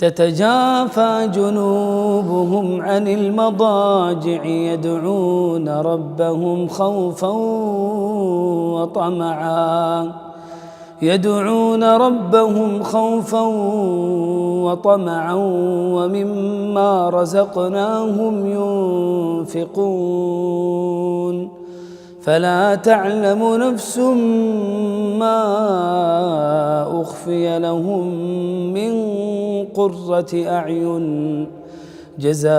تتجافى جنوبهم عن المضاجع يدعون ربهم خوفا وطمعا ومما رزقناهم ينفقون فلا تعلم نفس ما أخفي لهم من قرة أعين جزاء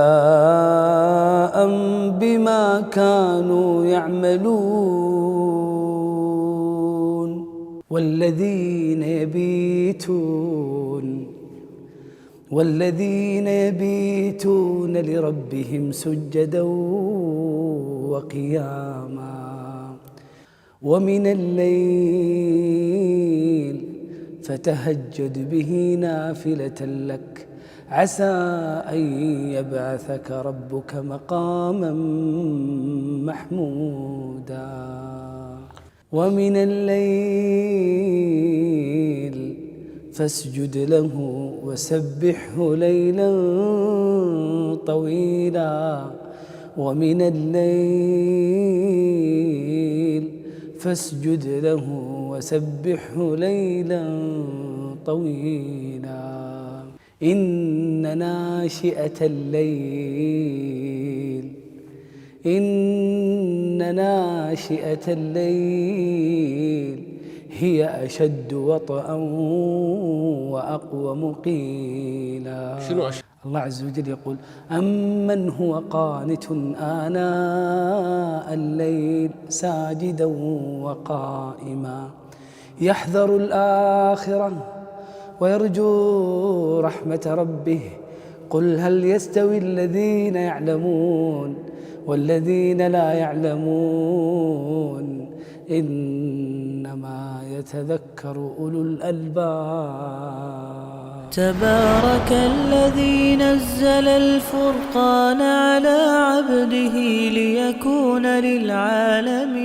بما كانوا يعملون والذين يبيتون لربهم سجدا وقياما ومن الليل فتهجد به نافلة لك عسى أن يبعثك ربك مقاما محمودا ومن الليل فاسجد له وسبحه ليلا طويلا ومن الليل فاسجد له وسبحه ليلا طويلا إن ناشئة الليل هي أشد وطئا وأقوم قيلا. الله عز وجل يقول أمن هو قانت آناء الليل ساجدا وقائما يحذر الآخرة ويرجو رحمة ربه قل هل يستوي الذين يعلمون والذين لا يعلمون إنما يتذكر أولو الألباب. تبارك الذي نزل الفرقان على عبده ليكون للعالمين